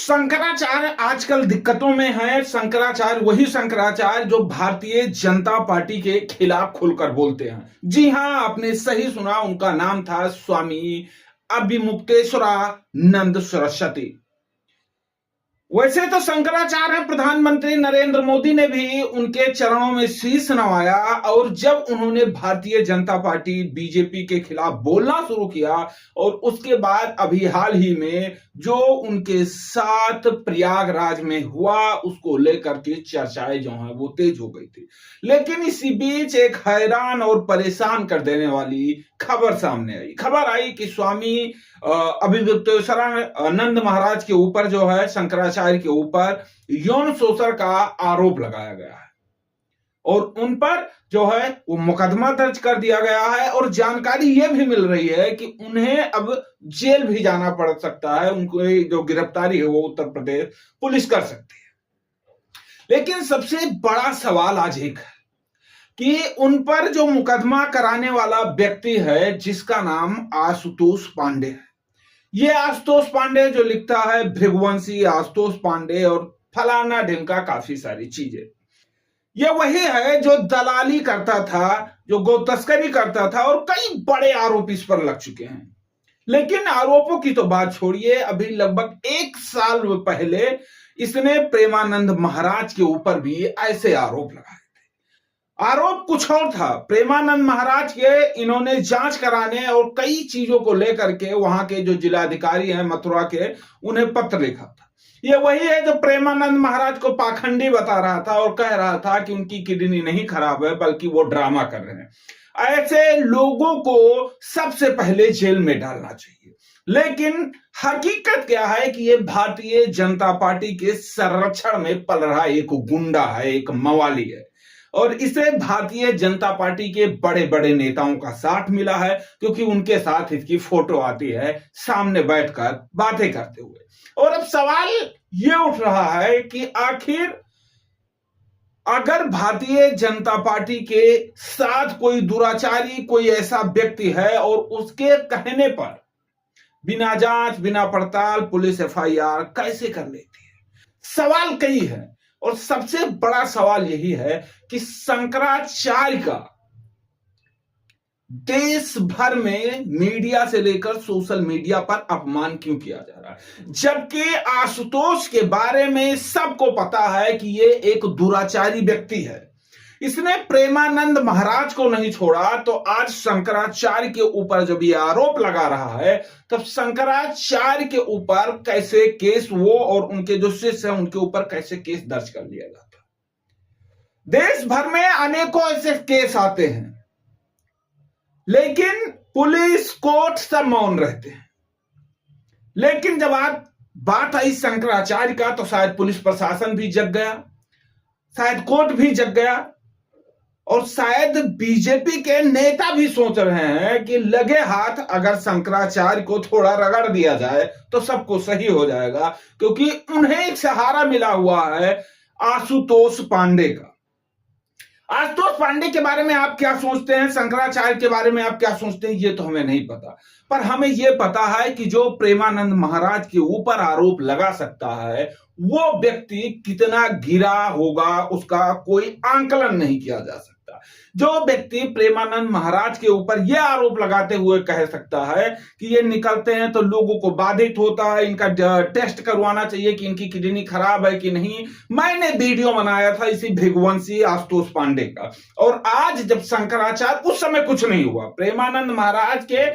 शंकराचार्य आजकल दिक्कतों में है। शंकराचार्य वही शंकराचार्य जो भारतीय जनता पार्टी के खिलाफ खुलकर बोलते हैं। जी हां, आपने सही सुना, उनका नाम था स्वामी अभिमुक्तेश्वरानंद सरस्वती। वैसे तो शंकराचार्य प्रधानमंत्री नरेंद्र मोदी ने भी उनके चरणों में शीश नवाया और जब उन्होंने भारतीय जनता पार्टी बीजेपी के खिलाफ बोलना शुरू किया और उसके बाद अभी हाल ही में जो उनके साथ प्रयागराज में हुआ उसको लेकर के चर्चाएं जो है वो तेज हो गई थी। लेकिन इसी बीच एक हैरान और परेशान कर देने वाली खबर सामने आई। खबर आई कि स्वामी अभिमुक्तेश्वरानंद महाराज के ऊपर जो है शंकराचार्य के ऊपर यौन शोषण का आरोप लगाया गया है और उन पर जो है वो मुकदमा दर्ज कर दिया गया है और जानकारी ये भी मिल रही है कि उन्हें अब जेल भी जाना पड़ सकता है। उनको जो गिरफ्तारी है वो उत्तर प्रदेश पुलिस कर सकती है। लेकिन सबसे बड़ा सवाल आज एक है कि उन पर जो मुकदमा कराने वाला व्यक्ति है जिसका नाम आशुतोष पांडे है। ये आशुतोष पांडे जो लिखता है भृगुवंशी, आशुतोष पांडे और फलाना ढिमका काफी सारी चीजें, ये वही है जो दलाली करता था, जो गौ तस्करी करता था और कई बड़े आरोप इस पर लग चुके हैं। लेकिन आरोपों की तो बात छोड़िए, अभी लगभग 1 साल पहले इसने प्रेमानंद महाराज के ऊपर भी ऐसे आरोप लगाए। आरोप कुछ और था। प्रेमानंद महाराज के इन्होंने जांच कराने और कई चीजों को लेकर के वहां के जो जिलाधिकारी हैं मथुरा के, उन्हें पत्र लिखा था। ये वही है जो प्रेमानंद महाराज को पाखंडी बता रहा था और कह रहा था कि उनकी किडनी नहीं खराब है बल्कि वो ड्रामा कर रहे हैं। ऐसे लोगों को सबसे पहले जेल में डालना चाहिए। लेकिन हकीकत क्या है कि ये भारतीय जनता पार्टी के संरक्षण में पल रहा एक गुंडा है, एक मवाली है और इसे भारतीय जनता पार्टी के बड़े बड़े नेताओं का साथ मिला है क्योंकि उनके साथ इसकी फोटो आती है सामने बैठकर बातें करते हुए। और अब सवाल यह उठ रहा है कि आखिर अगर भारतीय जनता पार्टी के साथ कोई दुराचारी, कोई ऐसा व्यक्ति है और उसके कहने पर बिना जांच बिना पड़ताल पुलिस एफआईआर कैसे कर लेती है? सवाल कई है और सबसे बड़ा सवाल यही है कि शंकराचार्य का देश भर में मीडिया से लेकर सोशल मीडिया पर अपमान क्यों किया जा रहा है, जबकि आशुतोष के बारे में सबको पता है कि ये एक दुराचारी व्यक्ति है। इसने प्रेमानंद महाराज को नहीं छोड़ा तो आज शंकराचार्य के ऊपर जब ये आरोप लगा रहा है तब शंकराचार्य के ऊपर कैसे केस, वो और उनके जो शिष्य हैं उनके ऊपर कैसे केस दर्ज कर लिया जाता। देश भर में अनेकों ऐसे केस आते हैं लेकिन पुलिस कोर्ट सब मौन रहते हैं। लेकिन जब बात आई शंकराचार्य का तो शायद पुलिस प्रशासन भी जग गया, शायद कोर्ट भी जग गया और शायद बीजेपी के नेता भी सोच रहे हैं कि लगे हाथ अगर शंकराचार्य को थोड़ा रगड़ दिया जाए तो सब कुछ सही हो जाएगा, क्योंकि उन्हें एक सहारा मिला हुआ है आशुतोष पांडे का। आशुतोष पांडे के बारे में आप क्या सोचते हैं, शंकराचार्य के बारे में आप क्या सोचते हैं, ये तो हमें नहीं पता। पर हमें यह पता है कि जो प्रेमानंद महाराज के ऊपर आरोप लगा सकता है वो व्यक्ति कितना गिरा होगा उसका कोई आंकलन नहीं किया जा सकता। जो व्यक्ति प्रेमानंद महाराज के ऊपर यह आरोप लगाते हुए कह सकता है कि ये निकलते हैं तो लोगों को बाधित होता है, इनका टेस्ट करवाना चाहिए कि इनकी किडनी खराब है कि नहीं। मैंने वीडियो बनाया था इसी भृगुवंशी आशुतोष पांडे का और आज जब शंकराचार्य, उस समय कुछ नहीं हुआ, प्रेमानंद महाराज के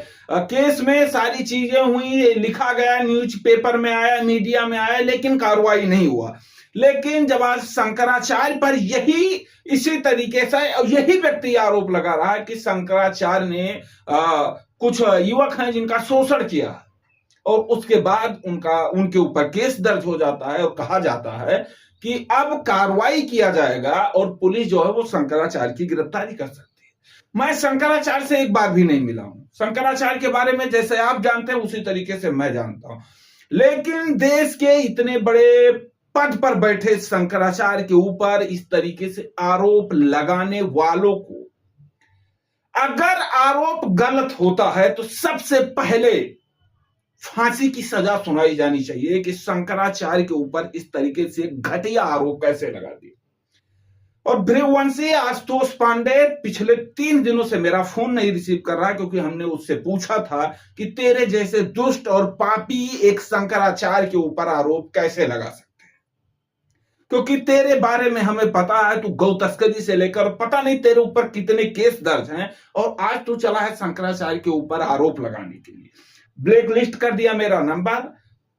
केस में सारी चीजें हुई, लिखा गया, न्यूज पेपर में आया, मीडिया में आया, लेकिन कार्रवाई नहीं हुआ। लेकिन जब आज शंकराचार्य पर यही इसी तरीके से यही व्यक्ति आरोप लगा रहा है कि शंकराचार्य ने कुछ युवक हैं जिनका शोषण किया और उसके बाद उनके ऊपर केस दर्ज हो जाता है और कहा जाता है कि अब कार्रवाई किया जाएगा और पुलिस जो है वो शंकराचार्य की गिरफ्तारी कर सकती है। मैं शंकराचार्य से एक बार भी नहीं मिला हूं। शंकराचार्य के बारे में जैसे आप जानते हैं उसी तरीके से मैं जानता हूं, लेकिन देश के इतने बड़े पद पर बैठे शंकराचार्य के ऊपर इस तरीके से आरोप लगाने वालों को, अगर आरोप गलत होता है तो सबसे पहले फांसी की सजा सुनाई जानी चाहिए कि शंकराचार्य के ऊपर इस तरीके से घटिया आरोप कैसे लगा दिए। और भृगुवंशी आशुतोष पांडे पिछले 3 दिनों से मेरा फोन नहीं रिसीव कर रहा, क्योंकि हमने उससे पूछा था कि तेरे जैसे दुष्ट और पापी एक शंकराचार्य के ऊपर आरोप कैसे लगा सकते हैं, क्योंकि तेरे बारे में हमें पता है, तू गौ तस्करी से लेकर पता नहीं तेरे ऊपर कितने केस दर्ज हैं, और आज तू चला है शंकराचार्य के ऊपर आरोप लगाने के लिए। ब्लैक लिस्ट कर दिया मेरा नंबर,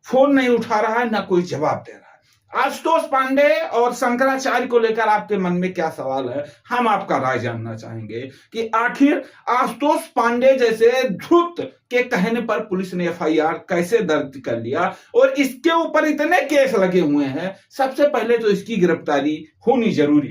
फोन नहीं उठा रहा है, ना कोई जवाब दे रहा है। आशुतोष पांडे और शंकराचार्य को लेकर आपके मन में क्या सवाल है, हम आपका राय जानना चाहेंगे कि आखिर आशुतोष पांडे जैसे धूर्त के कहने पर पुलिस ने एफआईआर कैसे दर्ज कर लिया, और इसके ऊपर इतने केस लगे हुए हैं। सबसे पहले तो इसकी गिरफ्तारी होनी जरूरी